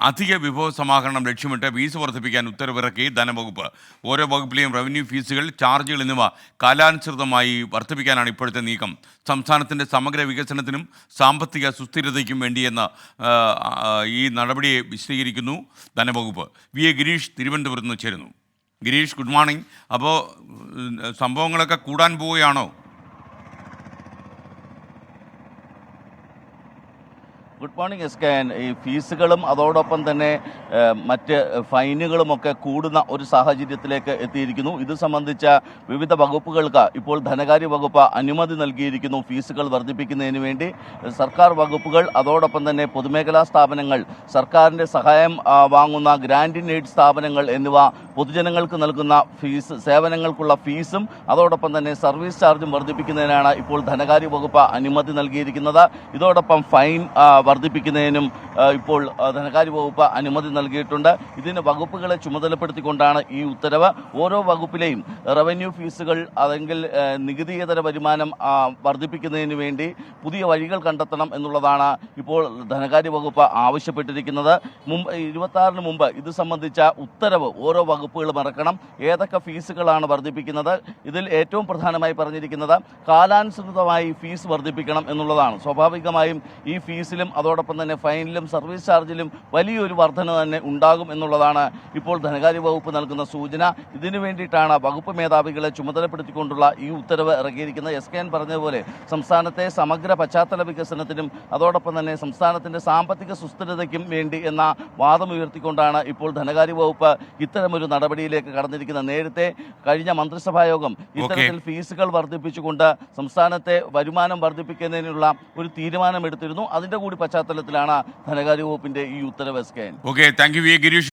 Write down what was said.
അധിക വിഭവ സമാഹരണം ലക്ഷ്യമിട്ട് ഫീസ് വർദ്ധിപ്പിക്കാൻ ഉത്തരവിറക്കി ധനവകുപ്പ്. ഓരോ വകുപ്പിലെയും റവന്യൂ ഫീസുകൾ, ചാർജുകൾ എന്നിവ കാലാനുസൃതമായി വർദ്ധിപ്പിക്കാനാണ് ഇപ്പോഴത്തെ നീക്കം. സംസ്ഥാനത്തിൻ്റെ സമഗ്ര വികസനത്തിനും സാമ്പത്തിക സുസ്ഥിരതയ്ക്കും വേണ്ടിയെന്ന് ഈ നടപടിയെ വിശദീകരിക്കുന്നു ധനവകുപ്പ്. വി എ ഗിരീഷ് തിരുവനന്തപുരത്ത് നിന്ന് ചേരുന്നു. Girish, good morning. അപ്പോൾ സംഭവങ്ങളൊക്കെ കൂടാൻ പോവുകയാണോ? Good morning എസ്കൻ. ഈ ഫീസുകളും അതോടൊപ്പം തന്നെ മറ്റ് ഫൈനുകളുമൊക്കെ കൂടുന്ന ഒരു സാഹചര്യത്തിലേക്ക് എത്തിയിരിക്കുന്നു. ഇത് സംബന്ധിച്ച വിവിധ വകുപ്പുകൾക്ക് ഇപ്പോൾ ധനകാര്യ വകുപ്പ് അനുമതി നൽകിയിരിക്കുന്നു. ഫീസുകൾ വർദ്ധിപ്പിക്കുന്നതിന് വേണ്ടി സർക്കാർ വകുപ്പുകൾ, അതോടൊപ്പം തന്നെ പൊതുമേഖലാ സ്ഥാപനങ്ങൾ, സർക്കാരിൻ്റെ സഹായം വാങ്ങുന്ന ഗ്രാൻഡ് ഇൻ എയ്ഡ് സ്ഥാപനങ്ങൾ എന്നിവ പൊതുജനങ്ങൾക്ക് നൽകുന്ന സേവനങ്ങൾക്കുള്ള ഫീസും അതോടൊപ്പം തന്നെ സർവീസ് ചാർജും വർദ്ധിപ്പിക്കുന്നതിനാണ് ഇപ്പോൾ ധനകാര്യ വകുപ്പ് അനുമതി നൽകിയിരിക്കുന്നത്. ഇതോടൊപ്പം ഫൈൻ വർദ്ധിപ്പിക്കുന്നതിനും ഇപ്പോൾ ധനകാര്യ വകുപ്പ് അനുമതി നൽകിയിട്ടുണ്ട്. ഇതിന് വകുപ്പുകളെ ചുമതലപ്പെടുത്തിക്കൊണ്ടാണ് ഈ ഉത്തരവ്. ഓരോ വകുപ്പിലെയും റവന്യൂ ഫീസുകൾ അല്ലെങ്കിൽ നികുതിയേതര വരുമാനം വർദ്ധിപ്പിക്കുന്നതിന് വേണ്ടി പുതിയ വഴികൾ കണ്ടെത്തണം എന്നുള്ളതാണ് ഇപ്പോൾ ധനകാര്യ വകുപ്പ് ആവശ്യപ്പെട്ടിരിക്കുന്നത്. 26-ന് മുമ്പ് ഇത് സംബന്ധിച്ച ഉത്തരവ് ഓരോ വകുപ്പുകളും ഇറക്കണം. ഏതൊക്കെ ഫീസുകളാണ് വർദ്ധിപ്പിക്കുന്നത്, ഇതിൽ ഏറ്റവും പ്രധാനമായി പറഞ്ഞിരിക്കുന്നത് കാലാനുസൃതമായി ഫീസ് വർദ്ധിപ്പിക്കണം എന്നുള്ളതാണ്. സ്വാഭാവികമായും ഈ ഫീസിലും അതോടൊപ്പം തന്നെ ഫൈനിലും സർവീസ് ചാർജിലും വലിയൊരു വർധന തന്നെ ഉണ്ടാകും എന്നുള്ളതാണ് ഇപ്പോൾ ധനകാര്യ വകുപ്പ് നൽകുന്ന സൂചന. ഇതിനു വേണ്ടിയിട്ടാണ് വകുപ്പ് മേധാവികളെ ചുമതലപ്പെടുത്തിക്കൊണ്ടുള്ള ഈ ഉത്തരവ് ഇറക്കിയിരിക്കുന്നത്. SKN പറഞ്ഞതുപോലെ സംസ്ഥാനത്തെ സമഗ്ര പശ്ചാത്തല വികസനത്തിനും അതോടൊപ്പം തന്നെ സംസ്ഥാനത്തിൻ്റെ സാമ്പത്തിക സുസ്ഥിരതയ്ക്കും വേണ്ടി എന്ന വാദം ഉയർത്തിക്കൊണ്ടാണ് ഇപ്പോൾ ധനകാര്യ വകുപ്പ് ഇത്തരമൊരു നടപടിയിലേക്ക് കടന്നിരിക്കുന്നത്. നേരത്തെ കഴിഞ്ഞ മന്ത്രിസഭായോഗം ഇത്തരത്തിൽ ഫീസുകൾ വർദ്ധിപ്പിച്ചുകൊണ്ട് സംസ്ഥാനത്തെ വരുമാനം വർദ്ധിപ്പിക്കുന്നതിനുള്ള ഒരു തീരുമാനമെടുത്തിരുന്നു. അതിൻ്റെ കൂടി പശ്ചാത്തലത്തിലാണ് ധനകാര്യ വകുപ്പിൻ്റെ ഈ ഉത്തരവ്. Okay, thank you V. Girish.